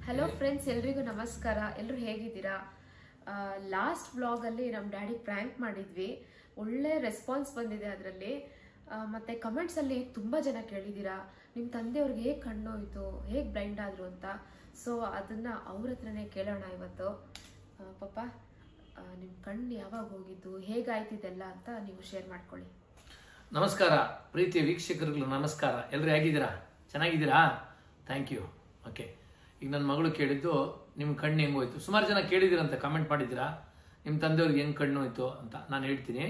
Hello friends, ಎಲ್ರಿಗೂ ನಮಸ್ಕಾರ. ಎಲ್ಲರೂ ಹೇಗಿದ್ದೀರಾ? ಲಾಸ್ಟ್ ವ್ಲಾಗಲ್ಲಿ ನಮ್ಮ ಡ್ಯಾಡಿ ಪ್ರ್ಯಾಂಕ್ ಮಾಡಿದ್ವಿ. ಒಳ್ಳೆ ರೆಸ್ಪಾನ್ಸ್ ಬಂದಿದೆ ಅದರಲ್ಲಿ. ಮತ್ತು ಕಮೆಂಟ್ಸಲ್ಲಿ ತುಂಬ ಜನ ಕೇಳಿದ್ದೀರಾ, ನಿಮ್ಮ ತಂದೆಯವ್ರಿಗೆ ಹೇಗೆ ಕಣ್ಣೋಯ್ತು, ಹೇಗೆ ಬ್ಲೈಂಡ್ ಆದರು ಅಂತ. ಸೊ ಅದನ್ನು ಅವ್ರ ಹತ್ರನೇ ಕೇಳೋಣ ಇವತ್ತು. ಪಾಪ, ನಿಮ್ಮ ಕಣ್ಣು ಯಾವಾಗ ಹೋಗಿದ್ದು, ಹೇಗಾಯ್ತಿದೆಲ್ಲ ಅಂತ ನೀವು ಶೇರ್ ಮಾಡ್ಕೊಳ್ಳಿ. ನಮಸ್ಕಾರ ಪ್ರೀತಿಯ ವೀಕ್ಷಕರುಗಳು, ನಮಸ್ಕಾರ. ಎಲ್ಲರೂ ಹೇಗಿದ್ದೀರಾ? ಚೆನ್ನಾಗಿದ್ದೀರಾ? Thank you. ಓಕೆ, ಈಗ ನನ್ನ ಮಗಳು ಕೇಳಿದ್ದು ನಿಮ್ಮ ಕಣ್ಣು ಹೆಂಗೆ ಹೋಯ್ತು. ಸುಮಾರು ಜನ ಕೇಳಿದ್ದೀರಂತ, ಕಮೆಂಟ್ ಮಾಡಿದ್ದೀರಾ ನಿಮ್ಮ ತಂದೆಯವ್ರಿಗೆ ಹೆಂಗೆ ಕಣ್ಣು ಹೋಯ್ತು ಅಂತ. ನಾನು ಹೇಳ್ತೀನಿ.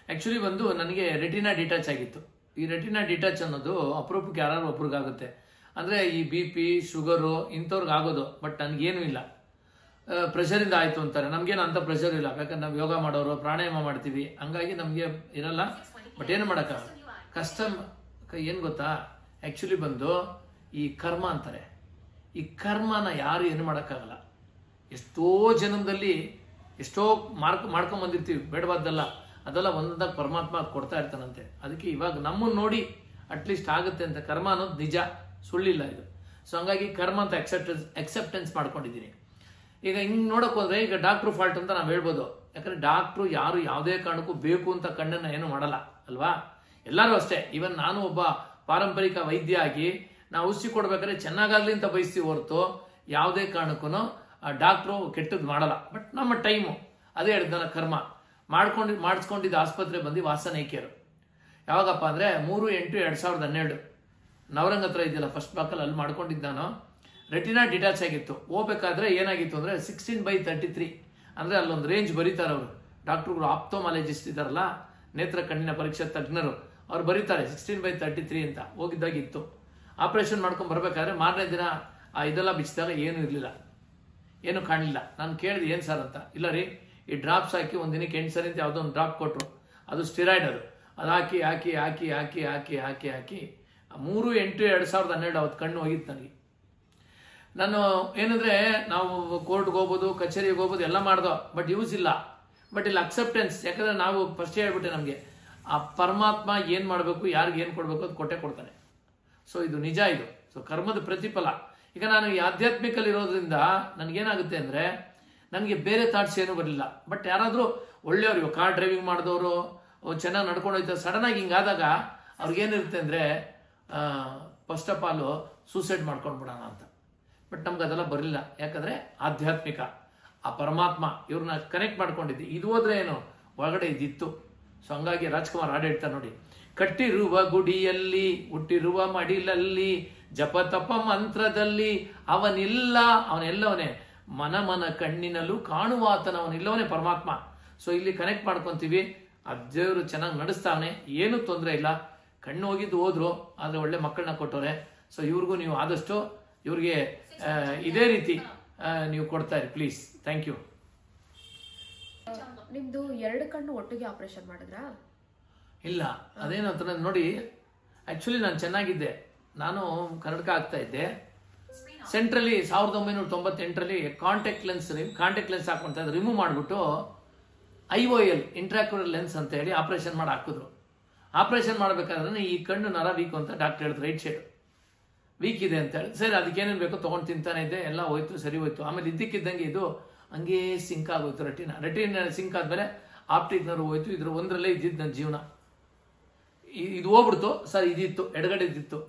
ಆ್ಯಕ್ಚುಲಿ ನನಗೆ ರೆಟಿನಾ ಡಿಟ್ಯಾಚ್ ಆಗಿತ್ತು. ಈ ರೆಟಿನಾ ಡಿಟ್ಯಾಚ್ ಅನ್ನೋದು ಅಪರೂಪಕ್ಕೆ ಯಾರು ಒಬ್ರಿಗಾಗುತ್ತೆ. ಅಂದರೆ ಈ BP, ಶುಗರು ಇಂಥವ್ರಿಗೆ ಆಗೋದು. ಬಟ್ ನನಗೇನು ಇಲ್ಲ, ಪ್ರೆಷರಿಂದ ಆಯಿತು ಅಂತಾರೆ. ನಮಗೇನು ಅಂಥ ಪ್ರೆಷರ್ ಇಲ್ಲ, ಯಾಕಂದ್ರೆ ನಾವು ಯೋಗ ಮಾಡೋರು, ಪ್ರಾಣಾಯಾಮ ಮಾಡ್ತೀವಿ, ಹಂಗಾಗಿ ನಮಗೆ ಇರಲ್ಲ. ಬಟ್ ಏನು ಮಾಡೋಕ್ಕಾಗಲ್ಲ, ಕಷ್ಟ. ಏನು ಗೊತ್ತಾ, ಆ್ಯಕ್ಚುಲಿ ಈ ಕರ್ಮ ಅಂತಾರೆ. ಈ ಕರ್ಮನ ಯಾರು ಏನು ಮಾಡೋಕ್ಕಾಗಲ್ಲ. ಎಷ್ಟೋ ಜನ್ಮದಲ್ಲಿ ಎಷ್ಟೋ ಮಾಡ್ಕೊಂಬಂದಿರ್ತೀವಿ, ಬೇಡವಾದ್ದಲ್ಲ. ಅದೆಲ್ಲ ಒಂದೊಂದಾಗ ಪರಮಾತ್ಮ ಕೊಡ್ತಾ ಇರ್ತಾನಂತೆ. ಅದಕ್ಕೆ ಇವಾಗ ನಮ್ಮನ್ನು ನೋಡಿ ಅಟ್ಲೀಸ್ಟ್ ಆಗುತ್ತೆ ಅಂತ. ಕರ್ಮ ಅನ್ನೋದು ನಿಜ, ಸುಳ್ಳಿಲ್ಲ ಇದು. ಸೊ ಹಂಗಾಗಿ ಕರ್ಮ ಅಂತ ಎಕ್ಸೆಪ್ಟೆನ್ಸ್ ಮಾಡ್ಕೊಂಡಿದ್ದೀನಿ. ಈಗ ಹಿಂಗೆ ನೋಡೋಕೆ ಹೋದ್ರೆ ಈಗ ಡಾಕ್ಟ್ರು ಫಾಲ್ಟ್ ಅಂತ ನಾವು ಹೇಳ್ಬೋದು. ಯಾಕಂದ್ರೆ ಡಾಕ್ಟ್ರು ಯಾರು ಯಾವುದೇ ಕಾರಣಕ್ಕೂ ಬೇಕು ಅಂತ ಕಣ್ಣನ್ನು ಏನು ಮಾಡಲ್ಲ ಅಲ್ವಾ. ಎಲ್ಲರೂ ಅಷ್ಟೇ. ಇವನ್ ನಾನು ಒಬ್ಬ ಪಾರಂಪರಿಕ ವೈದ್ಯ ಆಗಿ ನಾವು ಔಷಧಿ ಕೊಡ್ಬೇಕಾದ್ರೆ ಚೆನ್ನಾಗಾಗ್ಲಿ ಅಂತ ಬಯಸ್ತೀವಿ ಹೊರತು ಯಾವುದೇ ಕಾರಣಕ್ಕೂ ಡಾಕ್ಟ್ರು ಕೆಟ್ಟದ್ದು ಮಾಡಲ್ಲ. ಬಟ್ ನಮ್ಮ ಟೈಮು ಅದೇ ಹೇಳಿದ್ನಲ್ಲ, ಕರ್ಮ ಮಾಡಿಸ್ಕೊಂಡಿದ್ದ ಆಸ್ಪತ್ರೆ ಬಂದು ವಾಸನೈಕ್ಯರು. ಯಾವಾಗಪ್ಪ ಅಂದರೆ 3/8/2012 ನವರಂಗ್ ಹತ್ರ ಇದೆಯಲ್ಲ, ಫಸ್ಟ್ ಬಾಕಲ್ಲಿ ಅಲ್ಲಿ ಮಾಡ್ಕೊಂಡಿದ್ದಾನೋ. ರೆಟಿನಾ ಡಿಟ್ಯಾಚ್ ಆಗಿತ್ತು. ಹೋಗ್ಬೇಕಾದ್ರೆ ಏನಾಗಿತ್ತು ಅಂದರೆ 16/33. ಅಂದರೆ ಅಲ್ಲೊಂದು ರೇಂಜ್ ಬರೀತಾರೆ ಅವರು ಡಾಕ್ಟ್ರುಗಳು, ಆಪ್ಟೋಮಾಲಜಿಸ್ಟ್ ಇದ್ದಾರಲ್ಲ, ನೇತ್ರ ಕಣ್ಣಿನ ಪರೀಕ್ಷಾ ತಜ್ಞರು, ಅವ್ರು ಬರೀತಾರೆ 16/33 ಅಂತ. ಹೋಗಿದ್ದಾಗಿತ್ತು. ಆಪರೇಷನ್ ಮಾಡ್ಕೊಂಡು ಬರ್ಬೇಕಾದ್ರೆ ಮಾರನೇ ದಿನ ಇದೆಲ್ಲ ಬಿಚ್ಚಿದಾಗ ಏನೂ ಇರಲಿಲ್ಲ, ಏನು ಕಾಣಲಿಲ್ಲ. ನಾನು ಕೇಳಿದೆ ಏನು ಸರ್ ಅಂತ. ಇಲ್ಲ ರೀ, ಈ ಡ್ರಾಪ್ಸ್ ಹಾಕಿ ಒಂದು ದಿನಕ್ಕೆ 8 ಸರಿ ಅಂತ ಯಾವುದೋ ಒಂದು ಡ್ರಾಪ್ ಕೊಟ್ಟರು. ಅದು ಸ್ಟಿರಾಯ್ಡ್. ಅದು ಹಾಕಿ ಹಾಕಿ ಹಾಕಿ ಹಾಕಿ ಹಾಕಿ ಹಾಕಿ ಹಾಕಿ 3/8/2012 ಅವತ್ತು ಕಣ್ಣು ಹೋಗಿತ್ತು ನನಗೆ. ನಾನು ಏನಂದ್ರೆ, ನಾವು ಕೋರ್ಟ್ಗೆ ಹೋಗ್ಬೋದು, ಕಚೇರಿಗೆ ಹೋಗ್ಬೋದು, ಎಲ್ಲ ಮಾಡ್ದೋ, ಬಟ್ ಯೂಸ್ ಇಲ್ಲ. ಬಟ್ ಇಲ್ಲಿ ಅಕ್ಸೆಪ್ಟೆನ್ಸ್. ಯಾಕಂದ್ರೆ ನಾವು ಫಸ್ಟ್ ಹೇಳ್ಬಿಟ್ಟೆ, ನಮಗೆ ಆ ಪರಮಾತ್ಮ ಏನು ಮಾಡಬೇಕು, ಯಾರಿಗೆ ಏನು ಕೊಡಬೇಕು ಅದು ಕೊಟ್ಟೆ ಕೊಡ್ತಾನೆ. ಸೊ ಇದು ನಿಜ. ಇದು ಸೊ ಕರ್ಮದ ಪ್ರತಿಫಲ. ಈಗ ನಾನು ಈ ಆಧ್ಯಾತ್ಮಿಕಲ್ಲಿ ಇರೋದ್ರಿಂದ ನನಗೇನಾಗುತ್ತೆ ಅಂದರೆ, ನನಗೆ ಬೇರೆ ಥಾಟ್ಸ್ ಏನೂ ಬರಲಿಲ್ಲ. ಬಟ್ ಯಾರಾದರೂ ಒಳ್ಳೆಯವರು, ಕಾರ್ ಡ್ರೈವಿಂಗ್ ಮಾಡಿದವರು, ಚೆನ್ನಾಗಿ ನಡ್ಕೊಂಡು ಹೋಯ್ತಾರೆ, ಸಡನ್ ಆಗಿ ಹಿಂಗಾದಾಗ ಅವ್ರಿಗೇನಿರುತ್ತೆ ಅಂದರೆ, ಫಸ್ಟ್ ಆಫ್ ಆಲ್ ಸೂಸೈಡ್ ಮಾಡ್ಕೊಂಡ್ಬಿಡೋಣ ಅಂತ. ಬಟ್ ನಮ್ಗೆ ಅದೆಲ್ಲ ಬರಲಿಲ್ಲ. ಯಾಕಂದರೆ ಆಧ್ಯಾತ್ಮಿಕ ಆ ಪರಮಾತ್ಮ ಇವ್ರನ್ನ ಕನೆಕ್ಟ್ ಮಾಡ್ಕೊಂಡಿದ್ದೆ. ಇದು ಹೋದ್ರೆ ಏನು, ಒಳಗಡೆ ಇದಿತ್ತು. ಸೊ ಹಂಗಾಗಿ ರಾಜ್ಕುಮಾರ್ ಹಾಡು ಹೇಳ್ತಾರೆ ನೋಡಿ, ಕಟ್ಟಿರುವ ಗುಡಿಯಲ್ಲಿ ಹುಟ್ಟಿರುವ ಮಡಿಲಲ್ಲಿ ಜಪ ತಪ ಮಂತ್ರದಲ್ಲಿ ಅವನೆಲ್ಲವನೇ ಮನ ಕಣ್ಣಿನಲ್ಲೂ ಕಾಣುವಾತನ ಅವನಿಲ್ಲವನೇ ಪರಮಾತ್ಮ. ಸೊ ಇಲ್ಲಿ ಕನೆಕ್ಟ್ ಮಾಡ್ಕೊಂತೀವಿ. ಆ ದೇವರು ಚೆನ್ನಾಗಿ ನಡೆಸ್ತಾವನೆ, ಏನೂ ತೊಂದರೆ ಇಲ್ಲ. ಕಣ್ಣು ಹೋಗಿದ್ದು ಹೋದ್ರು, ಆದರೆ ಒಳ್ಳೆ ಮಕ್ಕಳನ್ನ ಕೊಟ್ಟವ್ರೆ. ಸೊ ಇವ್ರಿಗೂ ನೀವು ಆದಷ್ಟು ಇವ್ರಿಗೆ ಇದೇ ರೀತಿ ನೀವು ಕೊಡ್ತಾ ಇರಿ ಪ್ಲೀಸ್. Thank you. ನಿಮ್ದು 2 ಕಣ್ಣು ಒಟ್ಟಿಗೆ ಆಪರೇಷನ್ ಮಾಡಿದ್ರಾ? ಇಲ್ಲ, ಅದೇನಂತ ನೋಡಿ, ಆಕ್ಚುಲಿ ನಾನು ಚೆನ್ನಾಗಿದ್ದೆ. ನಾನು ಕನ್ನಡಕ ಆಗ್ತಾ ಇದ್ದೆ. ಸೆಂಟ್ರಲ್ಲಿ 1998ರಲ್ಲಿ ಕಾಂಟ್ಯಾಕ್ಟ್ ಲೆನ್ಸ್ ಹಾಕೊಂತ ಇದ್ದು, ರಿಮೂವ್ ಮಾಡಿಬಿಟ್ಟು IOL ಇಂಟ್ರಾಕ್ಯುಲರ್ ಲೆನ್ಸ್ ಅಂತ ಹೇಳಿ ಆಪರೇಷನ್ ಮಾಡಿ ಹಾಕಿದ್ರು. ಆಪರೇಷನ್ ಮಾಡಬೇಕಾದ್ರೆ ಈ ಕಣ್ಣು ನರ ವೀಕ್ ಅಂತ ಡಾಕ್ಟರ್ ಹೇಳಿದ್ರು, ರೈಟ್ ಸೈಡ್ ವೀಕ್ ಇದೆ ಅಂತ ಹೇಳಿ. ಸರಿ, ಅದಕ್ಕೆ ಏನೇನು ಬೇಕೋ ತೊಗೊಂಡು ತಿಂತಾನೆ ಇದ್ದೆ, ಎಲ್ಲ ಹೋಯ್ತು, ಸರಿ ಹೋಯ್ತು. ಆಮೇಲೆ ಇದ್ದಕ್ಕಿದ್ದಂಗೆ ಇದು ಹಂಗೇ ಸಿಂಕ್ ಆಗೋಯ್ತು. ರೆಟಿನ ಸಿಂಕ್ ಆದ್ಮೇಲೆ ಆಪ್ಟಿಕ್ ನರ್ವ್ ಹೋಯ್ತು. ಇದ್ರ ಒಂದರಲ್ಲೇ ಇದ್ದಿದ್ದು ನನ್ನ ಜೀವನ. ಇದು ಹೋಗ್ಬಿಡ್ತು. ಸರ್ ಇದಿತ್ತು, ಎಡಗಡೆ ಇದ್ದಿತ್ತು.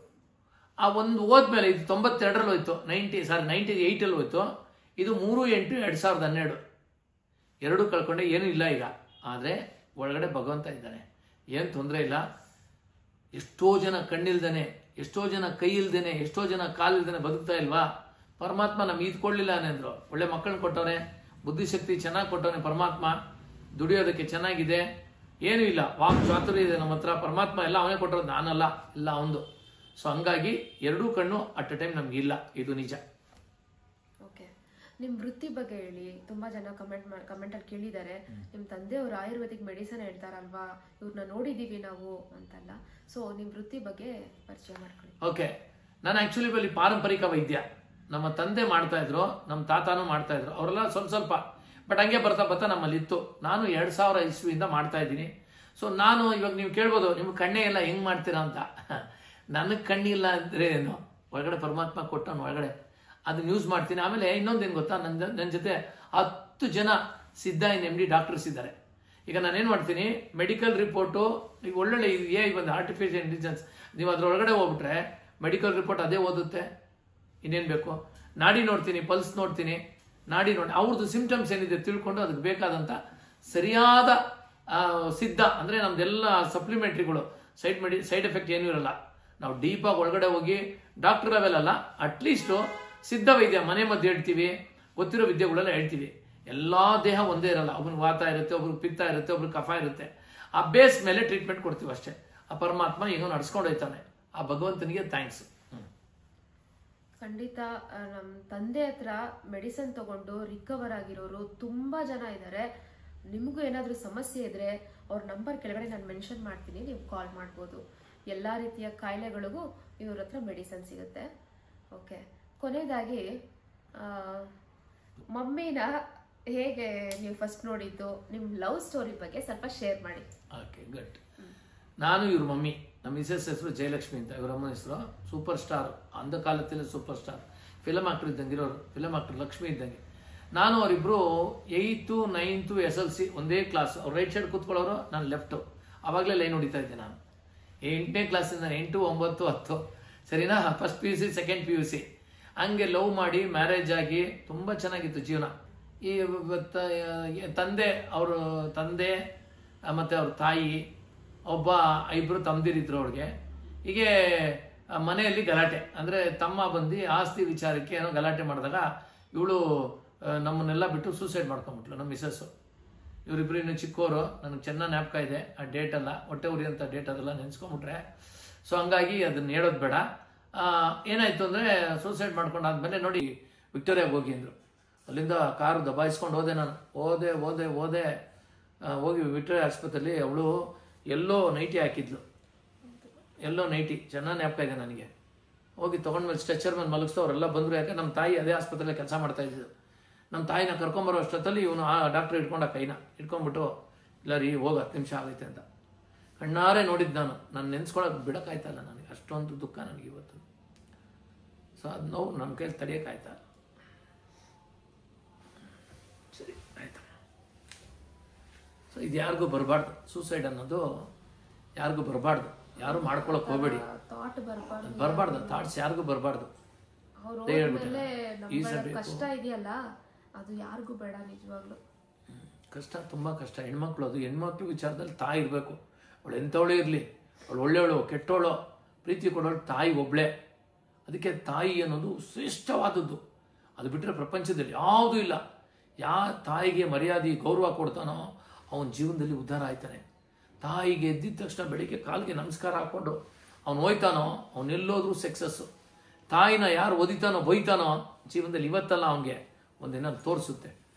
ಆ ಒಂದು ಹೋದ್ಮೇಲೆ ಇದು 92ರಲ್ಲಿ ಹೋಯ್ತು, 98ಅಲ್ಲಿ ಹೋಯ್ತು. ಇದು 3/8/2012. 2 ಕಳ್ಕೊಂಡೆ, ಏನೂ ಇಲ್ಲ ಈಗ. ಆದರೆ ಒಳಗಡೆ ಭಗವಂತ ಇದ್ದಾನೆ, ಏನು ತೊಂದರೆ ಇಲ್ಲ. ಎಷ್ಟೋ ಜನ ಕಣ್ಣಿಲ್ದೇನೆ, ಎಷ್ಟೋ ಜನ ಕೈ ಇಲ್ದೇನೆ, ಎಷ್ಟೋ ಜನ ಕಾಲಿಲ್ದೇನೆ ಬದುಕ್ತಾ ಇಲ್ವಾ. ಪರಮಾತ್ಮ ನಮ್ಗೆ ಇದು ಕೊಡ್ಲಿಲ್ಲ ಅಂದ್ರು. ಒಳ್ಳೆ ಮಕ್ಕಳನ್ನ ಕೊಟ್ಟವ್ರೆ, ಬುದ್ಧಿಶಕ್ತಿ ಚೆನ್ನಾಗಿ ಕೊಟ್ಟವನೆ ಪರಮಾತ್ಮ. ದುಡಿಯೋದಕ್ಕೆ ಚೆನ್ನಾಗಿದೆ, ಏನೂ ಇಲ್ಲ. ವಾಕ್ ಚಾತುರ್ಯ ಇದೆ ನಮ್ಮ ಹತ್ರ. ಪರಮಾತ್ಮ ಎಲ್ಲ ಅವನೇ ಕೊಟ್ಟರೋದು, ನಾನಲ್ಲ, ಇಲ್ಲ ಅವಂದು. ಸೊ ಹಂಗಾಗಿ 2 ಕಣ್ಣು ಅಟ್ ಎ ಟೈಮ್ ನಮ್ಗಿಲ್ಲ, ಇದು ನಿಜ. ಓಕೆ, ನಿಮ್ಮ ವೃತ್ತಿ ಬಗ್ಗೆ ಹೇಳಿ. ತುಂಬಾ ಜನ ಕಮೆಂಟಲ್ಲಿ ಕೇಳಿದ್ದಾರೆ, ನಿಮ್ಮ ತಂದೆಯವರು ಆಯುರ್ವೇದಿಕ್ ಮೆಡಿಸನ್ ಹೇಳ್ತಾರಲ್ವಾ, ಇವ್ರನ್ನ ನೋಡಿದೀವಿ ನಾವು ಅಂತಲ್ಲ. ಸೊ ನಿಮ್ಮ ವೃತ್ತಿ ಬಗ್ಗೆ ಪರಿಚಯ ಮಾಡ್ಕೊಳ್ಳಿ. ಓಕೆ, ನಾನು ಆಕ್ಚುಲಿ ಬಳಿ ಪಾರಂಪರಿಕ ವೈದ್ಯ. ನಮ್ಮ ತಂದೆ ಮಾಡ್ತಾ ಇದ್ರು, ನಮ್ಮ ತಾತಾನು ಮಾಡ್ತಾ ಇದ್ರು, ಅವರೆಲ್ಲ ಸ್ವಲ್ಪ. ಬಟ್ ಹಂಗೆ ಬರ್ತಾ ಬರ್ತಾ ನಮ್ಮಲ್ಲಿ ಇತ್ತು. ನಾನು 2000 ಇಸ್ವಿಯಿಂದ ಮಾಡ್ತಾ ಇದ್ದೀನಿ. ಸೊ ನಾನು ಇವಾಗ ನೀವು ಕೇಳ್ಬೋದು, ನಿಮ್ಗೆ ಕಣ್ಣೇ ಎಲ್ಲ ಹೆಂಗ್ ಮಾಡ್ತೀರಾ ಅಂತ. ನನಗೆ ಕಣ್ಣಿಲ್ಲ ಅಂದ್ರೆ ಏನು, ಒಳಗಡೆ ಪರಮಾತ್ಮ ಕೊಟ್ಟವನು ಒಳಗಡೆ. ಅದನ್ನ ಯೂಸ್ ಮಾಡ್ತೀನಿ. ಆಮೇಲೆ ಇನ್ನೊಂದೇನು ಗೊತ್ತಾ, ನನ್ನ ಜೊತೆ 10 ಜನ ಸಿದ್ಧ MD ಡಾಕ್ಟರ್ಸ್ ಇದ್ದಾರೆ. ಈಗ ನಾನೇನು ಮಾಡ್ತೀನಿ, ಮೆಡಿಕಲ್ ರಿಪೋರ್ಟು ಈಗ ಒಳ್ಳೊಳ್ಳೆ ಬಂದು ಆರ್ಟಿಫಿಷಿಯಲ್ ಇಂಟೆಲಿಜೆನ್ಸ್, ನೀವು ಅದ್ರೊಳಗಡೆ ಹೋಗ್ಬಿಟ್ರೆ ಮೆಡಿಕಲ್ ರಿಪೋರ್ಟ್ ಅದೇ ಓದುತ್ತೆ. ಇನ್ನೇನು ಬೇಕು, ನಾಡಿ ನೋಡ್ತೀನಿ, ಪಲ್ಸ್ ನೋಡ್ತೀನಿ, ಅವ್ರದ್ದು ಸಿಂಪ್ಟಮ್ಸ್ ಏನಿದೆ ತಿಳ್ಕೊಂಡು ಅದಕ್ಕೆ ಬೇಕಾದಂಥ ಸರಿಯಾದ ಸಿದ್ಧ ಅಂದರೆ ನಮ್ದೆಲ್ಲ ಸಪ್ಲಿಮೆಂಟ್ರಿಗಳು ಸೈಡ್ ಎಫೆಕ್ಟ್ ಏನೂ ಇರಲ್ಲ. ನಾವು ಡೀಪಾಗಿ ಒಳಗಡೆ ಹೋಗಿ ಡಾಕ್ಟರ್ ಲೆವೆಲ್ ಅಲ್ಲ, ಅಟ್ಲೀಸ್ಟು ಸಿದ್ಧ ವೈದ್ಯ ಮನೆ ಮದ್ದು ಹೇಳ್ತೀವಿ, ಗೊತ್ತಿರೋ ವಿದ್ಯೆಗಳೆಲ್ಲ ಹೇಳ್ತೀವಿ. ಎಲ್ಲ ದೇಹ ಒಂದೇ ಇರಲ್ಲ, ಒಬ್ರಿಗೆ ವಾತ ಇರುತ್ತೆ, ಒಬ್ರಿಗೆ ಪಿತ್ತ ಇರುತ್ತೆ, ಒಬ್ರಿಗೆ ಕಫ ಇರುತ್ತೆ. ಆ ಬೇಸ್ ಮೇಲೆ ಟ್ರೀಟ್ಮೆಂಟ್ ಕೊಡ್ತೀವಿ ಅಷ್ಟೇ. ಆ ಪರಮಾತ್ಮ ಈಗ ನಡ್ಸ್ಕೊಂಡು ಹೋಯ್ತಾನೆ, ಆ ಭಗವಂತನಿಗೆ ಥ್ಯಾಂಕ್ಸ್. ಖಂಡಿತ. ನಮ್ಮ ತಂದೆ ಹತ್ರ ಮೆಡಿಸಿನ್ ತಗೊಂಡು ರಿಕವರ್ ಆಗಿರೋರು ತುಂಬಾ ಜನ ಇದ್ದಾರೆ. ನಿಮಗೂ ಏನಾದರೂ ಸಮಸ್ಯೆ ಇದ್ರೆ ಅವ್ರ ನಂಬರ್ ಕೆಳಗಡೆ ನಾನು ಮೆನ್ಷನ್ ಮಾಡ್ತೀನಿ, ನೀವು ಕಾಲ್ ಮಾಡ್ಬೋದು. ಎಲ್ಲ ರೀತಿಯ ಕಾಯಿಲೆಗಳಿಗೂ ಇವ್ರ ಹತ್ರ ಮೆಡಿಸಿನ್ ಸಿಗುತ್ತೆ. ಓಕೆ, ಕೊನೆಯದಾಗಿ ಮಮ್ಮಿನ ಹೇಗೆ ನೀವು ಫಸ್ಟ್ ನೋಡಿದ್ದು, ನಿಮ್ಮ ಲವ್ ಸ್ಟೋರಿ ಬಗ್ಗೆ ಸ್ವಲ್ಪ ಶೇರ್ ಮಾಡಿ. Okay, good. ನಾನು ಇವ್ರ ಮಮ್ಮಿ, ನಮ್ಮ ಮಿಸಸ್ ಹೆಸರು ಜಯಲಕ್ಷ್ಮಿ ಅಂತ, ಇವರ ಅಮ್ಮನ ಹೆಸರು ಸೂಪರ್ ಸ್ಟಾರ್, ಅಂದ ಕಾಲದಲ್ಲಿ ಸೂಪರ್ ಸ್ಟಾರ್, ಫಿಲಮ್ ಆಕ್ಟರ್ ಇದ್ದಂಗೆ ಇರೋರು, ಫಿಲಮ್ ಆಕ್ಟರ್ ಲಕ್ಷ್ಮಿ ಇದ್ದಂಗೆ. ನಾನು ಅವರಿಬ್ರು 8th 9th SLC ಒಂದೇ ಕ್ಲಾಸ್. ಅವ್ರು ರೈಟ್ ಸೈಡ್ ಕೂತ್ಕೊಳ್ಳೋರು, ನಾನು ಲೆಫ್ಟು. ಆವಾಗಲೇ ಲೈನ್ ಹೊಡಿತಾ ಇದ್ದೆ ನಾನು. 8ನೇ ಕ್ಲಾಸಿಂದ 8, 9, 10 ಸರಿನಾ. ಫಸ್ಟ್ PUC, ಸೆಕೆಂಡ್ PUC ಹಂಗೆ ಲವ್ ಮಾಡಿ ಮ್ಯಾರೇಜ್ ಆಗಿ ತುಂಬ ಚೆನ್ನಾಗಿತ್ತು ಜೀವನ. ಈ ತಂದೆ, ಅವ್ರ ತಂದೆ ಮತ್ತು ಅವ್ರ ತಾಯಿ, ಒಬ್ಬ ಇಬ್ಬರು ತಮ್ಮದಿರಿದ್ರು ಅವ್ರಿಗೆ. ಹೀಗೆ ಮನೆಯಲ್ಲಿ ಗಲಾಟೆ, ಅಂದರೆ ತಮ್ಮ ಬಂದು ಆಸ್ತಿ ವಿಚಾರಕ್ಕೆ ಏನೋ ಗಲಾಟೆ ಮಾಡಿದಾಗ ಇವಳು ನಮ್ಮನ್ನೆಲ್ಲ ಬಿಟ್ಟು ಸೂಸೈಡ್ ಮಾಡ್ಕೊಂಬಿಟ್ಲು, ನಮ್ಮ ಮಿಸಸ್ಸು. ಇವರಿಬ್ರು ಇನ್ನು ಚಿಕ್ಕವರು, ನನಗೆ ಚೆನ್ನಾಗಿ ಜ್ಞಾಪಕ ಇದೆ ಆ ಡೇಟ್ ಎಲ್ಲ, ಹೊಟ್ಟೆ ಉರಿ ಅಂತ ಡೇಟ್ ಅದೆಲ್ಲ ನೆನೆಸ್ಕೊಂಬಿಟ್ರೆ. ಸೊ ಹಂಗಾಗಿ ಅದನ್ನ ಹೇಳೋದು ಬೇಡ. ಏನಾಯ್ತು ಅಂದರೆ ಸೂಸೈಡ್ ಮಾಡ್ಕೊಂಡಾದ್ಮೇಲೆ ನೋಡಿ ವಿಕ್ಟೋರಿಯಾಗೆ ಹೋಗಿ ಅಂದರು. ಅಲ್ಲಿಂದ ಕಾರು ದಬಾಯಿಸ್ಕೊಂಡು ಹೋದೆ ನಾನು. ಹೋದೆ ಹೋಗಿ ವಿಕ್ಟೋರಿಯಾ ಆಸ್ಪತ್ರೆಯಲ್ಲಿ ಅವಳು ಎಲ್ಲೋ ನೈಟಿ ಹಾಕಿದ್ಲು, ಎಲ್ಲೋ ನೈಟಿ ಚೆನ್ನಾಗಿ ಜ್ಞಾಪಕ ಇದೆ ನನಗೆ. ಹೋಗಿ ತೊಗೊಂಡ್ಮೇಲೆ ಸ್ಟ್ರೆಚರ್ ಮೇಲೆ ಮಲಗಿಸ್ತು. ಅವರೆಲ್ಲ ಬಂದರು, ಯಾಕೆ ನಮ್ಮ ತಾಯಿ ಅದೇ ಆಸ್ಪತ್ರೆಯಲ್ಲಿ ಕೆಲಸ ಮಾಡ್ತಾ ಇದ್ದಿದ್ದು. ನಮ್ಮ ತಾಯಿನ ಕರ್ಕೊಂಬರೋ ಅಷ್ಟೊತ್ತಲ್ಲಿ ಇವನು ಆ ಡಾಕ್ಟ್ರ್ ಇಟ್ಕೊಂಡ ಕೈನ ಇಟ್ಕೊಂಡ್ಬಿಟ್ಟು, ಇಲ್ಲ ರೀ ಹೋಗಿ 10 ನಿಮಿಷ ಆಗೈತೆ ಅಂತ. ಕಣ್ಣಾರೆ ನೋಡಿದ್ದು ನಾನು ನೆನ್ಸ್ಕೊಳಕ್ಕೆ ಬಿಡೋಕ್ಕಾಯ್ತಲ್ಲ ನನಗೆ, ಅಷ್ಟೊಂದು ದುಃಖ ನನಗೆ ಇವತ್ತು. ಸೊ ಅದು ನೋವು ನನ್ನ ಕೈಯಲ್ಲಿ ತಡೆಯೋಕ್ಕಾಯ್ತಾ. ಸರಿ ಆಯ್ತು. ಸೊ ಇದು ಯಾರಿಗೂ ಬರಬಾರ್ದು, ಸೂಸೈಡ್ ಅನ್ನೋದು ಯಾರಿಗೂ ಬರಬಾರ್ದು. ಯಾರು ಮಾಡ್ಕೊಳಕ್ ಹೋಗ್ಬೇಡಿ, ಬರಬಾರ್ದು ಥಾಟ್ಸ್, ಯಾರಿಗೂ ಬರಬಾರ್ದು. ಕಷ್ಟ ಇದೆಯಲ್ಲ, ಅದು ಯಾರಿಗೂ ಬೇಡ. ನಿಜವಾಗ್ಲು ಕಷ್ಟ, ತುಂಬಾ ಕಷ್ಟ. ಹೆಣ್ಮಕ್ಳು, ಅದು ಹೆಣ್ಮಕ್ಳು ವಿಚಾರದಲ್ಲಿ ತಾಯಿ ಇರಬೇಕು. ಅವಳು ಎಂಥವಳೇ ಇರಲಿ, ಅವಳು ಒಳ್ಳೆಯವಳು ಕೆಟ್ಟವಳು, ಪ್ರೀತಿ ಕೊಡೋಳು ತಾಯಿ ಒಬ್ಳೆ. ಅದಕ್ಕೆ ತಾಯಿ ಅನ್ನೋದು ಶ್ರೇಷ್ಠವಾದದ್ದು. ಅದು ಬಿಟ್ಟರೆ ಪ್ರಪಂಚದಲ್ಲಿ ಯಾವುದೂ ಇಲ್ಲ. ತಾಯಿಗೆ ಮರ್ಯಾದೆ ಗೌರವ ಕೊಡ್ತಾನೋ ಅವನ ಜೀವನದಲ್ಲಿ ಉದ್ಧಾರ ಆಯ್ತಾನೆ. ತಾಯಿಗೆ ಎದ್ದಿದ ತಕ್ಷಣ ಬೆಳಿಗ್ಗೆ ಕಾಲಿಗೆ ನಮಸ್ಕಾರ ಹಾಕ್ಕೊಂಡು ಅವನು ಹೋಯ್ತಾನೋ ಅವನೆಲ್ಲೋದ್ರೂ ಸಕ್ಸಸ್ಸು. ತಾಯಿನ ಯಾರು ಒದಿತಾನೋ ಬೈತಾನೋ ಜೀವನದಲ್ಲಿ ಇವತ್ತಲ್ಲ ಅವನಿಗೆ ಒಂದಿನ ತೋರಿಸುತ್ತೆ.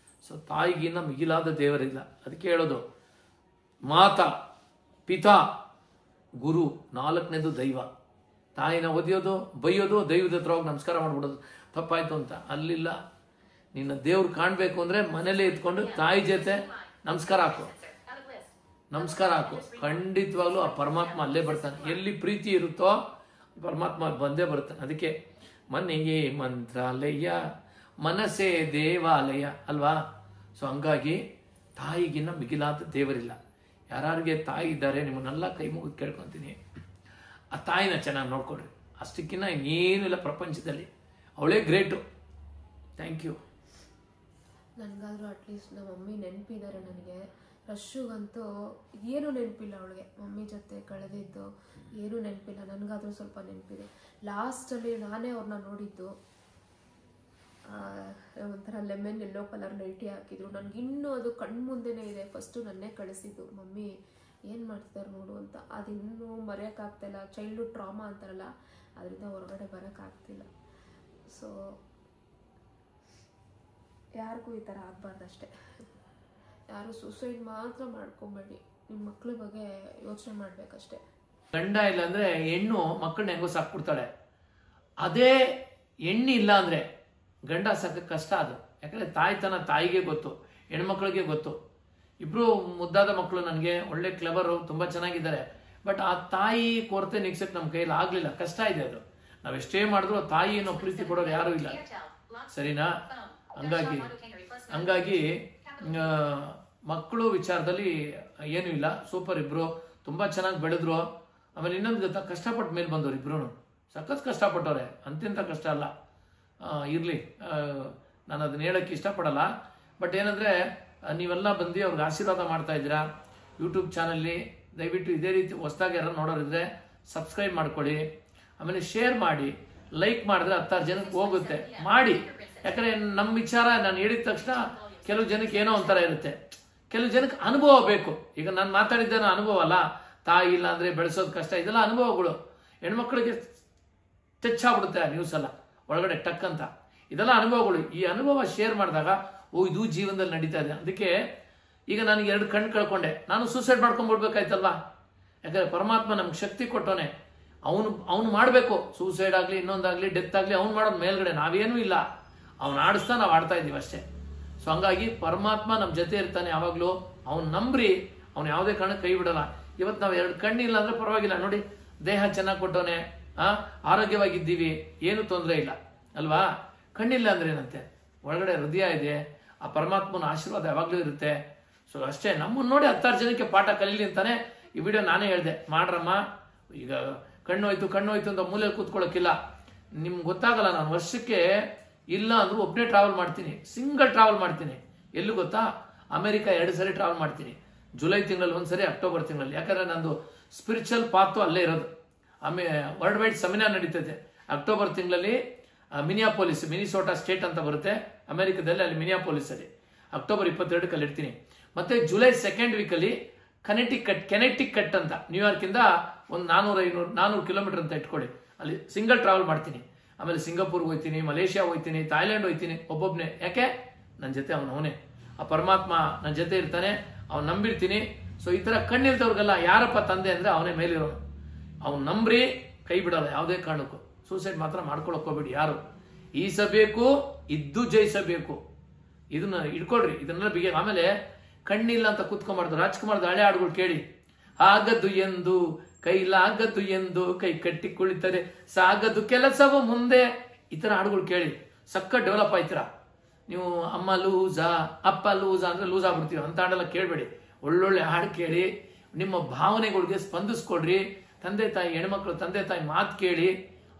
ಸೊ ತಾಯಿಗಿನ್ನ ಮಿಗಿಲಾದ ದೇವರಿಲ್ಲ. ಅದಕ್ಕೆ ಹೇಳೋದು, ಮಾತಾ ಪಿತಾ ಗುರು, 4ನೇದು ದೈವ. ತಾಯಿನ ಒದಿಯೋದು ಬೈಯೋದು, ದೈವದ ಹತ್ರ ಹೋಗಿ ನಮಸ್ಕಾರ ಮಾಡ್ಬಿಡೋದು ತಪ್ಪಾಯ್ತು ಅಂತ. ಅಲ್ಲಿಲ್ಲ. ನಿನ್ನ ದೇವ್ರು ಕಾಣಬೇಕು ಅಂದರೆ ಮನೇಲೇ ಇದ್ಕೊಂಡು ತಾಯಿ ಜೊತೆ ನಮಸ್ಕಾರ ಹಾಕು. ಖಂಡಿತವಾಗ್ಲೂ ಆ ಪರಮಾತ್ಮ ಅಲ್ಲೇ ಬರ್ತಾನೆ. ಎಲ್ಲಿ ಪ್ರೀತಿ ಇರುತ್ತೋ ಪರಮಾತ್ಮ ಬಂದೇ ಬರ್ತಾನೆ. ಅದಕ್ಕೆ ಮನೆಯೇ ಮಂತ್ರಾಲಯ, ಮನಸ್ಸೇ ದೇವಾಲಯ ಅಲ್ವಾ. ಸೊ ಹಂಗಾಗಿ ತಾಯಿಗಿನ್ನ ಮಿಗಿಲಾದ ದೇವರಿಲ್ಲ. ಯಾರಿಗೆ ತಾಯಿ ಇದ್ದಾರೆ ನಿಮ್ಮನ್ನೆಲ್ಲ ಕೈ ಮುಗಿದು ಕೇಳ್ಕೊತೀನಿ, ಆ ತಾಯಿನ ಚೆನ್ನಾಗಿ ನೋಡ್ಕೊಡ್ರಿ. ಅಷ್ಟಕ್ಕಿನ್ನ ಇನ್ನೇನು ಇಲ್ಲ ಪ್ರಪಂಚದಲ್ಲಿ. ಅವಳೇ ಗ್ರೇಟು. Thank you. ನನಗಾದ್ರೂ ಅಟ್ಲೀಸ್ಟ್ ನಮ್ಮ ಮಮ್ಮಿ ನೆನಪಿದ್ದಾರೆ ನನಗೆ. ರಶ್ಶುಗಂತೂ ಏನೂ ನೆನಪಿಲ್ಲ. ಅವಳಿಗೆ ಮಮ್ಮಿ ಜೊತೆ ಕಳೆದಿದ್ದು ಏನೂ ನೆನಪಿಲ್ಲ. ನನಗಾದ್ರೂ ಸ್ವಲ್ಪ ನೆನಪಿದೆ. ಲಾಸ್ಟಲ್ಲಿ ನಾನೇ ಅವ್ರನ್ನ ನೋಡಿದ್ದು. ಒಂಥರ ಲೆಮನ್ ಎಲ್ಲೋ ಕಲರ್ ನೈಟಿ ಹಾಕಿದ್ರು. ನನಗಿನ್ನೂ ಅದು ಕಣ್ಮುಂದೆನೇ ಇದೆ. ಫಸ್ಟು ನನ್ನೇ ಕಳಿಸಿದ್ದು, ಮಮ್ಮಿ ಏನು ಮಾಡ್ತಿದ್ದಾರೆ ನೋಡು ಅಂತ. ಅದಿನ್ನೂ ಮರೆಯೋಕ್ಕಾಗ್ತಾಯಿಲ್ಲ. ಚೈಲ್ಡ್ಹುಡ್ ಟ್ರಾಮಾ ಅಂತಾರಲ್ಲ, ಅದರಿಂದ ಹೊರಗಡೆ ಬರೋಕ್ಕಾಗ್ತಿಲ್ಲ. ಸೊ ಯಾರಿಗೂ ಈ ಥರ ಆಗಬಾರ್ದಷ್ಟೇ. ಯಾರು ಸೂಸೈಡ್ ಮಾತ್ರ ಮಾಡ್ಕೊಬೇಡಿ. ನಿಮ್ಮ ಮಕ್ಳ ಬಗ್ಗೆ ಯೋಚನೆ ಮಾಡಬೇಕಷ್ಟೇ. ಗಂಡ ಇಲ್ಲ ಅಂದರೆ ಹೆಣ್ಣು ಮಕ್ಕಳನ್ನ ಹೆಂಗೋ ಸಾಕ್ಬಿಡ್ತಾಳೆ. ಅದೇ ಹೆಣ್ಣು ಇಲ್ಲ ಅಂದರೆ ಗಂಡ ಸಾಕಕ್ಕೆ ಕಷ್ಟ. ಅದು ಯಾಕಂದರೆ ತಾಯ್ತನ ತಾಯಿಗೆ ಗೊತ್ತು, ಹೆಣ್ಮಕ್ಳಿಗೆ ಗೊತ್ತು. ಇಬ್ಬರು ಮುದ್ದಾದ ಮಕ್ಕಳು ನನಗೆ, ಒಳ್ಳೆ ಕ್ಲೆವರು, ತುಂಬ ಚೆನ್ನಾಗಿದ್ದಾರೆ. ಬಟ್ ಆ ತಾಯಿ ಕೊರತೆ ನಿಗ್ಸಕ್ಕೆ ನಮ್ಮ ಕೈಯಲ್ಲಿ ಆಗಲಿಲ್ಲ. ಕಷ್ಟ ಇದೆ ಅದು. ನಾವೆಷ್ಟೇ ಮಾಡಿದ್ರು ತಾಯಿ ಅನ್ನೋ ಪ್ರೀತಿ ಕೊಡೋರು ಯಾರೂ ಇಲ್ಲ. ಸರಿನಾ? ಹಂಗಾಗಿ ಮಕ್ಕಳು ವಿಚಾರದಲ್ಲಿ ಏನೂ ಇಲ್ಲ, ಸೂಪರ್ ಇಬ್ರು, ತುಂಬಾ ಚೆನ್ನಾಗಿ ಬೆಳೆದ್ರು. ಆಮೇಲೆ ಇನ್ನೊಂದು ಗೊತ್ತಾ, ಕಷ್ಟಪಟ್ಟು ಮೇಲೆ ಬಂದವ್ರು ಇಬ್ರು, ಸಖತ್ ಕಷ್ಟಪಟ್ಟವ್ರೆ, ಅಂತಿಂತ ಕಷ್ಟ ಅಲ್ಲ. ಇರ್ಲಿ, ನಾನು ಅದನ್ನ ಹೇಳಕ್ಕೆ ಇಷ್ಟಪಡಲ್ಲ. ಬಟ್ ಏನಂದ್ರೆ, ನೀವೆಲ್ಲ ಬಂದು ಅವ್ರಿಗೆ ಆಶೀರ್ವಾದ ಮಾಡ್ತಾ ಇದ್ದೀರಾ ಯೂಟ್ಯೂಬ್ ಚಾನಲ್ಲಿ. ದಯವಿಟ್ಟು ಇದೇ ರೀತಿ ಹೊಸದಾಗಿ ಯಾರು ನೋಡೋರಿದ್ರೆ ಸಬ್ಸ್ಕ್ರೈಬ್ ಮಾಡ್ಕೊಳ್ಳಿ, ಆಮೇಲೆ ಶೇರ್ ಮಾಡಿ, ಲೈಕ್ ಮಾಡಿದ್ರೆ 10 ಜನಕ್ಕೆ ಹೋಗುತ್ತೆ ಮಾಡಿ. ಯಾಕಂದ್ರೆ ನಮ್ಮ ವಿಚಾರ ನಾನು ಹೇಳಿದ ತಕ್ಷಣ ಕೆಲವು ಜನಕ್ಕೆ ಏನೋ ಒಂಥರ ಇರುತ್ತೆ, ಕೆಲವು ಜನಕ್ಕೆ ಅನುಭವ ಬೇಕು. ಈಗ ನಾನು ಮಾತಾಡಿದ್ದೇನೋ ಅನುಭವ ಅಲ್ಲ, ತಾಯಿ ಇಲ್ಲ ಅಂದ್ರೆ ಬೆಳೆಸೋದು ಕಷ್ಟ, ಇದೆಲ್ಲ ಅನುಭವಗಳು. ಹೆಣ್ಮಕ್ಳಿಗೆ ತೆಚ್ಚಾಗ್ಬಿಡುತ್ತೆ ಆ ನ್ಯೂಸ್ ಎಲ್ಲ ಒಳಗಡೆ ಟಕ್ ಅಂತ, ಇದೆಲ್ಲ ಅನುಭವಗಳು. ಈ ಅನುಭವ ಶೇರ್ ಮಾಡಿದಾಗ ಇದು ಜೀವನದಲ್ಲಿ ನಡೀತಾ ಇದೆ. ಅದಕ್ಕೆ ಈಗ ನನಗೆ 2 ಕಣ್ಣು ಕಳ್ಕೊಂಡೆ, ನಾನು ಸೂಸೈಡ್ ಮಾಡ್ಕೊಂಡ್ಬಿಡ್ಬೇಕಾಯ್ತಲ್ವಾ? ಯಾಕಂದ್ರೆ ಪರಮಾತ್ಮ ನಮ್ಗೆ ಶಕ್ತಿ ಕೊಟ್ಟೋನೆ, ಅವನು ಮಾಡಬೇಕು. ಸೂಸೈಡ್ ಆಗಲಿ, ಇನ್ನೊಂದಾಗ್ಲಿ, ಡೆತ್ ಆಗಲಿ, ಅವ್ನು ಮಾಡೋದು ಮೇಲ್ಗಡೆ, ನಾವೇನೂ ಇಲ್ಲ. ಅವ್ನು ಆಡಿಸ್ತಾ ನಾವು ಆಡ್ತಾ ಇದೀವಿ ಅಷ್ಟೇ. ಸೊ ಹಂಗಾಗಿ ಪರಮಾತ್ಮ ನಮ್ಮ ಜೊತೆ ಇರ್ತಾನೆ ಯಾವಾಗ್ಲೂ. ಅವ್ನು ನಂಬ್ರಿ, ಅವ್ನು ಯಾವುದೇ ಕಾರಣಕ್ಕೆ ಕೈ ಬಿಡಲ್ಲ. ಇವತ್ತು ನಾವು 2 ಕಣ್ಣಿಲ್ಲ ಅಂದ್ರೆ ಪರವಾಗಿಲ್ಲ, ನೋಡಿ ದೇಹ ಚೆನ್ನಾಗಿ ಕೊಟ್ಟೋನೆ, ಆರೋಗ್ಯವಾಗಿದ್ದೀವಿ, ಏನು ತೊಂದರೆ ಇಲ್ಲ ಅಲ್ವಾ? ಕಣ್ಣಿಲ್ಲ ಅಂದ್ರೆ ಏನಂತೆ, ಒಳಗಡೆ ಹೃದಯ ಇದೆ, ಆ ಪರಮಾತ್ಮನ ಆಶೀರ್ವಾದ ಯಾವಾಗ್ಲೂ ಇರುತ್ತೆ. ಸೊ ಅಷ್ಟೇ, ನಮ್ಮನ್ನ ನೋಡಿ 10 ಜನಕ್ಕೆ ಪಾಠ ಕಲೀಲಿ ಅಂತಾನೆ ಈ ವಿಡಿಯೋ ನಾನೇ ಹೇಳಿದೆ, ಮಾಡ್ರಮ್ಮ. ಈಗ ಕಣ್ಣು ಹೋಯ್ತು ಅಂತ ಮೂಲೆಯಲ್ಲಿ ಕೂತ್ಕೊಳ್ಳೋಕ್ಕಿಲ್ಲ. ನಿಮ್ಗೆ ಗೊತ್ತಾಗಲ್ಲ, ನಾನು ವರ್ಷಕ್ಕೆ ಇಲ್ಲ ಅಂದ್ರೂ ಒಬ್ಬನೇ ಟ್ರಾವೆಲ್ ಮಾಡ್ತೀನಿ, ಸಿಂಗಲ್ ಟ್ರಾವೆಲ್ ಮಾಡ್ತೀನಿ. ಎಲ್ಲಿ ಗೊತ್ತಾ? ಅಮೆರಿಕ 2 ಸರಿ ಟ್ರಾವೆಲ್ ಮಾಡ್ತೀನಿ, ಜುಲೈ ತಿಂಗಳಲ್ಲಿ 1 ಸರಿ, ಅಕ್ಟೋಬರ್ ತಿಂಗಳಲ್ಲಿ. ಯಾಕಂದ್ರೆ ನಂದು ಸ್ಪಿರಿಚುವಲ್ ಪಾತು ಅಲ್ಲೇ ಇರೋದು. ವರ್ಲ್ಡ್ ವೈಡ್ ಸೆಮಿನಾರ್ ನಡೀತೈತೆ ಅಕ್ಟೋಬರ್ ತಿಂಗಳಲ್ಲಿ. ಮಿನಿಯಾಪೋಲಿಸ್, ಮಿನಿಸೋಟಾ ಸ್ಟೇಟ್ ಅಂತ ಬರುತ್ತೆ ಅಮೆರಿಕದಲ್ಲಿ, ಅಲ್ಲಿ ಮಿನಿಯಾಪೋಲಿಸ್ ಅಲ್ಲಿ ಅಕ್ಟೋಬರ್ 22 ಅಲ್ಲಿ ಇರ್ತೀನಿ. ಮತ್ತೆ ಜುಲೈ 2nd ವೀಕಲ್ಲಿ ಕೆನೆಟಿಕಟ್ ಅಂತ, ನ್ಯೂಯಾರ್ಕ್ ಇಂದ ಒಂದು 400 ಕಿಲೋಮೀಟರ್ ಅಂತ ಇಟ್ಕೊಳ್ಳಿ, ಅಲ್ಲಿ ಸಿಂಗಲ್ ಟ್ರಾವೆಲ್ ಮಾಡ್ತೀನಿ. ಆಮೇಲೆ ಸಿಂಗಾಪುರ್ ಹೋಗ್ತೀನಿ, ಮಲೇಷಿಯಾ ಹೋಗ್ತೀನಿ, ಥಾಯ್ಲೆಂಡ್ ಹೋಗ್ತೀನಿ, ಒಬ್ಬೊಬ್ನೇ. ಯಾಕೆ? ನನ್ನ ಜೊತೆ ಅವನೇ, ಆ ಪರಮಾತ್ಮ ನನ್ನ ಜೊತೆ ಇರ್ತಾನೆ, ಅವ್ನು ನಂಬಿರ್ತೀನಿ. ಸೊ ಈ ತರ ಕಣ್ಣಿಲ್ದವ್ರಿಗೆಲ್ಲ ಯಾರಪ್ಪ ತಂದೆ ಅಂದ್ರೆ ಅವನೇ ಮೇಲಿರೋನು. ಅವ್ನು ನಂಬ್ರಿ, ಕೈ ಬಿಡಲ್ಲ ಯಾವುದೇ ಕಾರಣಕ್ಕೂ. ಸೂಸೈಡ್ ಮಾತ್ರ ಮಾಡ್ಕೊಳಕ್ ಹೋಗ್ಬೇಡಿ ಯಾರು. ಈಸಬೇಕು, ಇದ್ದು ಜಯಿಸಬೇಕು, ಇದನ್ನ ಇಟ್ಕೊಳ್ರಿ, ಇದನ್ನೆಲ್ಲ ಬಿಗಿ. ಆಮೇಲೆ ಕಣ್ಣಿಲ್ಲ ಅಂತ ಕೂತ್ಕೊಂಬಾರ್ದು. ರಾಜ್ಕುಮಾರ್ದ ಹಳೆ ಹಾಡುಗಳು ಕೇಳಿ, ಆಗದ್ದು ಎಂದು ಕೈಲಾಗದ್ದು ಎಂದು ಕೈ ಕಟ್ಟಿ ಕುಳಿತರೆ ಸಾಗದು ಕೆಲಸವು ಮುಂದೆ. ಈ ತರ ಹಾಡುಗಳು ಕೇಳಿ, ಸಕ್ಕ ಡೆವಲಪ್ ಆಯ್ತೀರಾ ನೀವು. ಅಮ್ಮ ಲೂಸಾ, ಅಪ್ಪ ಲೂಸಾ ಅಂದ್ರೆ ಲೂಸ್ ಆಗ್ಬಿಡ್ತೀವಿ ಅಂತ ಹಾಡೆಲ್ಲ ಕೇಳಬೇಡಿ. ಒಳ್ಳೊಳ್ಳೆ ಹಾಡು ಕೇಳಿ, ನಿಮ್ಮ ಭಾವನೆಗಳಿಗೆ ಸ್ಪಂದಿಸ್ಕೊಡ್ರಿ. ತಂದೆ ತಾಯಿ, ಹೆಣ್ಮಕ್ಳು ತಂದೆ ತಾಯಿ ಮಾತು ಕೇಳಿ.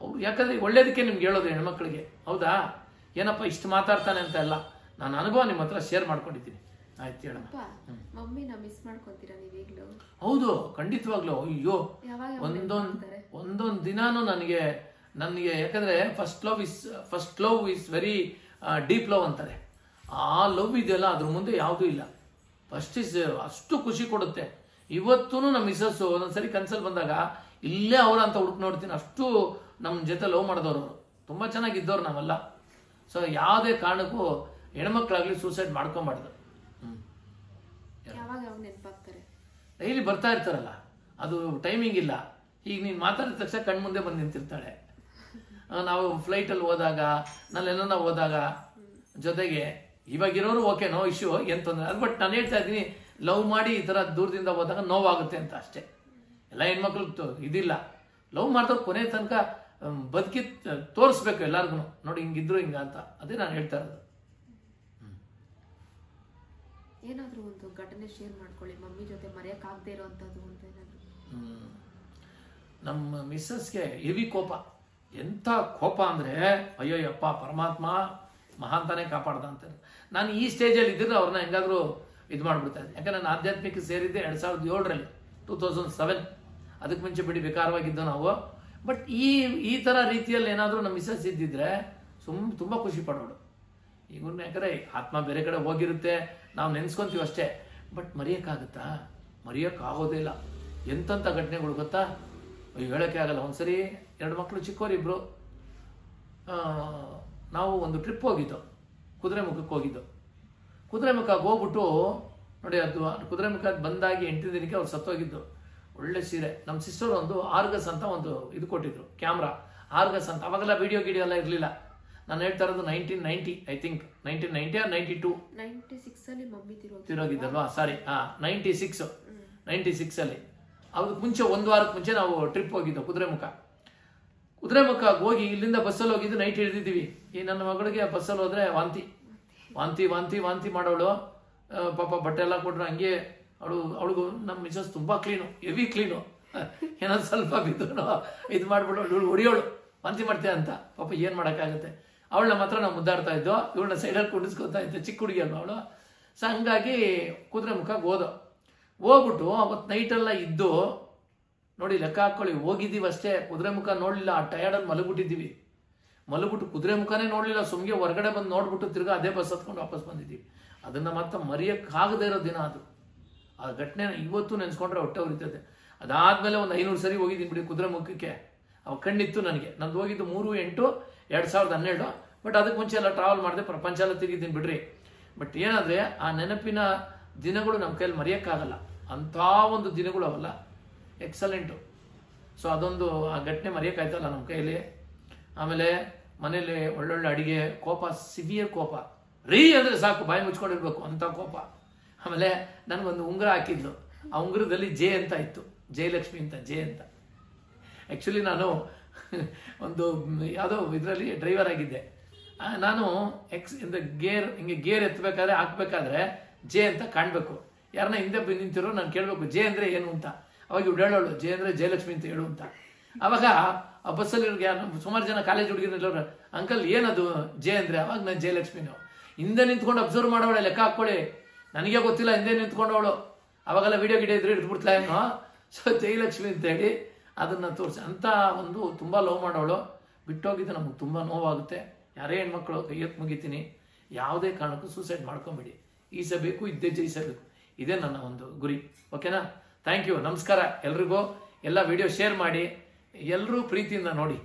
ಅವ್ರು ಯಾಕಂದ್ರೆ ಒಳ್ಳೇದಕ್ಕೆ ನಿಮ್ಗೆ ಹೇಳೋದು ಹೆಣ್ಮಕ್ಳಿಗೆ, ಹೌದಾ? ಏನಪ್ಪ ಇಷ್ಟು ಮಾತಾಡ್ತಾನೆ ಅಂತ ಎಲ್ಲ ನಾನು ಅನುಭವ ನಿಮ್ಮ ಹತ್ರ ಶೇರ್ ಮಾಡ್ಕೊಂಡಿದ್ದೀನಿ. ಆಯ್ತು ಹೇಳಮ್ಮ. ಮಮ್ಮಿನ ಮಿಸ್ ಮಾಡ್ಕೊತೀರಾ ನೀವೀಗ್ಲೂ? ಹೌದು, ಖಂಡಿತವಾಗ್ಲು. ಅಯ್ಯೋ, ಒಂದೊಂದು ದಿನಾನು ನನಗೆ ಯಾಕಂದ್ರೆ first love is very deep love ಅಂತಾರೆ. ಆ ಲವ್ ಇದೆಯಲ್ಲ, ಅದ್ರ ಮುಂದೆ ಯಾವುದೂ ಇಲ್ಲ. ಫಸ್ಟ್ ಇಸ್ ಅಷ್ಟು ಖುಷಿ ಕೊಡುತ್ತೆ. ಇವತ್ತೂ ನಮ್ಮ ಮಿಸಸ್ ಒಂದೊಂದ್ಸರಿ ಕನ್ಸಲ್ ಬಂದಾಗ ಇಲ್ಲೇ ಅವರ ಅಂತ ಹುಡುಕ್ ನೋಡ್ತೀನಿ. ಅಷ್ಟು ನಮ್ಮ ಜೊತೆ ಲವ್ ಮಾಡಿದವರು, ತುಂಬಾ ಚೆನ್ನಾಗಿದ್ದವ್ರು ನಾವೆಲ್ಲ. ಸೊ ಯಾವುದೇ ಕಾರಣಕ್ಕೂ ಹೆಣ್ಮಕ್ಳಾಗ್ಲಿ ಸೂಸೈಡ್ ಮಾಡ್ಕೊಂಬಾರ್ದು. ಡೈಲಿ ಬರ್ತಾ ಇರ್ತಾರಲ್ಲ, ಅದು ಟೈಮಿಂಗ್ ಇಲ್ಲ. ಈಗ ನೀನು ಮಾತಾಡಿದ ತಕ್ಷಣ ಕಣ್ ಮುಂದೆ ಬಂದು ನಿಂತಿರ್ತಾಳೆ. ನಾವು ಫ್ಲೈಟಲ್ಲಿ ಹೋದಾಗ, ನಾನೆಲ್ಲ ಹೋದಾಗ ಜೊತೆಗೆ, ಇವಾಗಿರೋರು ಓಕೆ, ನೋ ಇಶ್ಯೂ, ಏನ್ ತೊಂದರೆ. ಅದು ಬಟ್ ನಾನು ಹೇಳ್ತಾ ಇದ್ದೀನಿ, ಲವ್ ಮಾಡಿ ಈ ತರ ದೂರದಿಂದ ಹೋದಾಗ ನೋವಾಗುತ್ತೆ ಅಂತ ಅಷ್ಟೇ. ಎಲ್ಲ ಹೆಣ್ಮಕ್ಳು ಇದಿಲ್ಲ. ಲವ್ ಮಾಡಿದವ್ರು ಕೊನೆ ತನಕ ಬದುಕಿ ತೋರಿಸ್ಬೇಕು ಎಲ್ಲಾರ್ಗು, ನೋಡಿ ಹಿಂಗಿದ್ರು ಹಿಂಗ ಅಂತ. ಅದೇ ನಾನು ಹೇಳ್ತಾ ಇರೋದು. ಏನಾದ್ರೂ ಒಂದು ಘಟನೆ ಶೇರ್ ಮಾಡ್ಕೊಳ್ಳಿ, ಮಮ್ಮಿ ಜೊತೆ ಮರೆಯಕ್ಕಾಗದೇ ಇರೋಂಥದ್ದು ಅಂತ ಏನಾದ್ರು. ನಮ್ಮ ಮಿಸ್ಸಸ್ಗೆ ಹೆವಿ ಕೋಪ. ಎಂಥ ಕೋಪ ಅಂದ್ರೆ ಅಯ್ಯೋಯ್ಯಪ್ಪ, ಪರಮಾತ್ಮ ಮಹಾಂತಾನೆ ಕಾಪಾಡ್ದ ಅಂತ. ನಾನು ಈ ಸ್ಟೇಜಲ್ಲಿ ಇದ್ದರೆ ಅವ್ರನ್ನ ಹೆಂಗಾದ್ರೂ ಇದು ಮಾಡ್ಬಿಡ್ತಾ ಇದ್ದೆ. ಯಾಕಂದ್ರೆ ನಾನು ಆಧ್ಯಾತ್ಮಿಕ ಸೇರಿದ್ದೆ 2007ರಲ್ಲಿ, 2007. ಅದಕ್ಕೆ ಮುಂಚೆ ಬಿಡಿ ಬೇಕಾರವಾಗಿದ್ದು ನಾವು. ಬಟ್ ಈ ತರ ರೀತಿಯಲ್ಲಿ ಏನಾದ್ರೂ ನಮ್ಮ ಮಿಸ್ಸಸ್ ಇದ್ದಿದ್ರೆ ತುಂಬಾ ಖುಷಿ ಪಡೋಳು. ಈಗ ಯಾಕಂದ್ರೆ ಆತ್ಮ ಬೇರೆ ಕಡೆ ಹೋಗಿರುತ್ತೆ, ನಾವು ನೆನ್ಸ್ಕೊಂತೀವಿ ಅಷ್ಟೇ. ಬಟ್ ಮರೆಯಕ್ಕಾಗುತ್ತಾ? ಮರೆಯೋಕ್ಕಾಗೋದೇ ಇಲ್ಲ. ಎಂತಂತ ಘಟನೆಗಳು ಗೊತ್ತಾ? ಹೇಳೋಕ್ಕೆ ಆಗಲ್ಲ. ಒಂದ್ಸರಿ 2 ಮಕ್ಕಳು ಚಿಕ್ಕವರಿಬ್ರು, ನಾವು ಒಂದು ಟ್ರಿಪ್ ಹೋಗಿದ್ದು, ಕುದುರೆಮುಖಕ್ಕೆ ಹೋಗಿದ್ದು. ಕುದುರೆಮುಖಕ್ಕೆ ಹೋಗ್ಬಿಟ್ಟು ನೋಡಿ, ಅದು ಕುದುರೆಮುಖ ಬಂದಾಗಿ 8 ದಿನಕ್ಕೆ ಅವ್ರು ಸತ್ತೋಗಿದ್ದು. ಒಳ್ಳೆ ಸೀರೆ. ನಮ್ಮ ಸಿಸ್ಟರ್ ಒಂದು ಆರ್ಗಸ್ ಅಂತ ಒಂದು ಇದು ಕೊಟ್ಟಿದ್ರು, ಕ್ಯಾಮ್ರಾ ಆರ್ಗಸ್ ಅಂತ. ಅವಾಗೆಲ್ಲ ವಿಡಿಯೋ ಎಲ್ಲ ಇರಲಿಲ್ಲ. ನಾನು ಹೇಳ್ತಾ ಇರೋದು 1990, ಐ ಥಿಂಕ್ 1990 or 92, 96 ಅಲ್ಲಿ ಮಮ್ಮಿ ತಿರೋಗಿದ್ದಲ್ವಾ? ಸಾರಿ, 96 ಅಲ್ಲಿ. ಅದಕ್ಕೆ ಮುಂಚೆ 1 ವಾರಕ್ಕೆ ಮುಂಚೆ ನಾವು ಟ್ರಿಪ್ ಹೋಗಿದ್ದು ಕುದುರೆಮುಖ. ಹೋಗಿ ಇಲ್ಲಿಂದ ಬಸ್ಸಲ್ಲಿ ಹೋಗಿದ್ದು, ನೈಟ್ ಇಳಿದಿದ್ದೀವಿ. ಈ ನನ್ನ ಮಗಳಿಗೆ ಬಸ್ಸಲ್ಲಿ ಹೋದ್ರೆ ವಾಂತಿ ವಾಂತಿ ವಾಂತಿ ವಾಂತಿ ಮಾಡೋಳು. ಪಾಪ ಬಟ್ಟೆ ಎಲ್ಲ ಕೊಟ್ರು ಹಂಗೆ. ಅವಳಿಗೂ ನಮ್ಮ ಮಿಸಸ್ ತುಂಬಾ ಕ್ಲೀನು, ಹೆವಿ ಕ್ಲೀನು. ಏನಾದ್ರು ಸ್ವಲ್ಪ ಬಿದ್ದು ಇದು ಮಾಡ್ಬಿಡು, ಇವಳು ಹೊಡಿಯೋಳು ವಾಂತಿ ಮಾಡ್ತೇ ಅಂತ. ಪಾಪ ಏನ್ ಮಾಡೋಕ್ಕಾಗತ್ತೆ. ಅವಳನ್ನ ಮಾತ್ರ ನಾವು ಮುದ್ದಾಡ್ತಾ ಇದ್ದೋ, ಇವಳನ್ನ ಸೈಡಲ್ಲಿ ಕುಡಿಸ್ಕೊತಾ ಇದ್ದೆ, ಚಿಕ್ಕ ಹುಡುಗಿ ಅಲ್ಲ ಅವಳು. ಸೊ ಹಂಗಾಗಿ ಕುದುರೆಮುಖಕ್ಕೆ ಹೋಗ್ಬಿಟ್ಟು ಅವತ್ತು ನೈಟೆಲ್ಲ ಇದ್ದು ನೋಡಿ, ಲೆಕ್ಕ ಹಾಕೊಳ್ಳಿ, ಹೋಗಿದ್ದೀವಿ ಅಷ್ಟೇ, ಕುದುರೆಮುಖ ನೋಡ್ಲಿಲ್ಲ. ಆ ಟಯರ್ಡಲ್ಲಿ ಮಲಗ್ಬಿಟ್ಟಿದ್ದೀವಿ. ಮಲಗ್ಬಿಟ್ಟು ಕುದುರೆಮುಖನೇ ನೋಡ್ಲಿಲ್ಲ, ಸುಮ್ಗೆ ಹೊರಗಡೆ ಬಂದು ನೋಡ್ಬಿಟ್ಟು ತಿರ್ಗಾ ಅದೇ ಬಸ್ ಹತ್ಕೊಂಡು ವಾಪಸ್ ಬಂದಿದ್ದೀವಿ. ಅದನ್ನ ಮತ್ತೆ ಮರೆಯಕ್ಕಾಗದೇ ಇರೋ ದಿನ ಅದು. ಆ ಘಟನೆ ಇವತ್ತು ನೆನ್ಸ್ಕೊಂಡ್ರೆ ಹೊಟ್ಟೆ ಉರಿತದೆ. ಅದಾದ್ಮೇಲೆ ಒಂದು 500 ಸರಿ ಹೋಗಿದ್ದೀನಿ ಬಿಡಿ ಕುದುರೆಮುಖಕ್ಕೆ. ಅವ ಕಣ್ಣಿತ್ತು ನನಗೆ. ನಂದು ಹೋಗಿದ್ದು 3/8/2012. ಬಟ್ ಅದಕ್ಕೆ ಮುಂಚೆ ಎಲ್ಲ ಟ್ರಾವೆಲ್ ಮಾಡಿದೆ, ಪ್ರಪಂಚ ಎಲ್ಲ ತಿರುಗಿದ್ದೀನಿ ಬಿಡ್ರಿ. ಬಟ್ ಏನಾದ್ರೆ ಆ ನೆನಪಿನ ದಿನಗಳು ನಮ್ಮ ಕೈಯಲ್ಲಿ ಮರೆಯಕ್ಕಾಗಲ್ಲ. ಅಂಥ ಒಂದು ದಿನಗಳು ಅವಲ್ಲ, ಎಕ್ಸಲೆಂಟು. ಸೊ ಅದೊಂದು ಆ ಘಟನೆ ಮರೆಯೋಕ್ಕಾಯ್ತಲ್ಲ ನಮ್ಮ ಕೈಯಲ್ಲಿ. ಆಮೇಲೆ ಮನೇಲಿ ಒಳ್ಳೊಳ್ಳೆ ಅಡಿಗೆ, ಕೋಪ, ಸಿವಿಯರ್ ಕೋಪ, ರೀ ಅಂದ್ರೆ ಸಾಕು ಬಾಯಿ ಮುಚ್ಕೊಂಡಿರ್ಬೇಕು ಅಂತ ಕೋಪ. ಆಮೇಲೆ ನನಗೊಂದು ಉಂಗುರ ಹಾಕಿದ್ಲು. ಆ ಉಂಗುರದಲ್ಲಿ ಜೆ ಅಂತ ಇತ್ತು, ಜಯಲಕ್ಷ್ಮಿ ಅಂತ, ಜೆ ಅಂತ. ಆ್ಯಕ್ಚುಲಿ ನಾನು ಒಂದು ಯಾವುದೋ ಇದರಲ್ಲಿ ಡ್ರೈವರ್ ಆಗಿದ್ದೆ. ನಾನು ಹಿಂಗೆ ಗೇರ್ ಎತ್ತಬೇಕಾದ್ರೆ ಹಾಕ್ಬೇಕಾದ್ರೆ ಜೆ ಅಂತ ಕಾಣಬೇಕು. ಯಾರನ್ನ ಹಿಂದೆ ನಿಂತಿರೋ ನಾನು ಕೇಳಬೇಕು ಜೆ ಅಂದರೆ ಏನು ಅಂತ. ಅವಾಗ ಇವ್ಳು ಹೇಳೋಳು ಜೆ ಅಂದರೆ ಜಯಲಕ್ಷ್ಮಿ ಅಂತ ಹೇಳು ಅಂತ. ಅವಾಗ ಆ ಬಸ್ಸಲ್ಲಿ ಸುಮಾರು ಜನ ಕಾಲೇಜ್ ಹುಡುಗಿರಲ್ಲವ್ರು, ಅಂಕಲ್ ಏನದು ಜೆ ಅಂದರೆ. ಅವಾಗ ನಾನು ಜಯಲಕ್ಷ್ಮಿನೂ. ಹಿಂದೆ ನಿಂತ್ಕೊಂಡು ಅಬ್ಸರ್ವ್ ಮಾಡೋಳೆ, ಲೆಕ್ಕ ಹಾಕ್ಕೊಳ್ಳಿ, ನನಗೆ ಗೊತ್ತಿಲ್ಲ, ಹಿಂದೆ ನಿಂತ್ಕೊಂಡವಳು. ಅವಾಗೆಲ್ಲ ವಿಡಿಯೋ ಇದ್ರೆ ಇಟ್ಬಿಡ್ತಾ ಏನೋ. ಸೊ ಜಯಲಕ್ಷ್ಮಿ ಅಂತ ಹೇಳಿ ಅದನ್ನ ತೋರಿಸಿ. ಅಂತ ಒಂದು ತುಂಬಾ ಲವ್ ಮಾಡೋಳು. ಬಿಟ್ಟೋಗಿದ್ದು ನಮಗೆ ತುಂಬಾ ನೋವಾಗುತ್ತೆ. ಯಾರೇ ಹೆಣ್ಮಕ್ಳು ಕೈ ಎತ್ತು ಮುಗಿತೀನಿ, ಯಾವುದೇ ಕಾರಣಕ್ಕೂ ಸೂಸೈಡ್ ಮಾಡ್ಕೊಂಬಿಡಿ. ಈಸಬೇಕು, ಇದ್ದೇ ಜಯಿಸಬೇಕು. ಇದೇ ನನ್ನ ಒಂದು ಗುರಿ. ಓಕೆನಾ? ಥ್ಯಾಂಕ್ ಯು, ನಮಸ್ಕಾರ ಎಲ್ರಿಗೂ. ಎಲ್ಲ ವಿಡಿಯೋ ಶೇರ್ ಮಾಡಿ, ಎಲ್ಲರೂ ಪ್ರೀತಿಯಿಂದ ನೋಡಿ.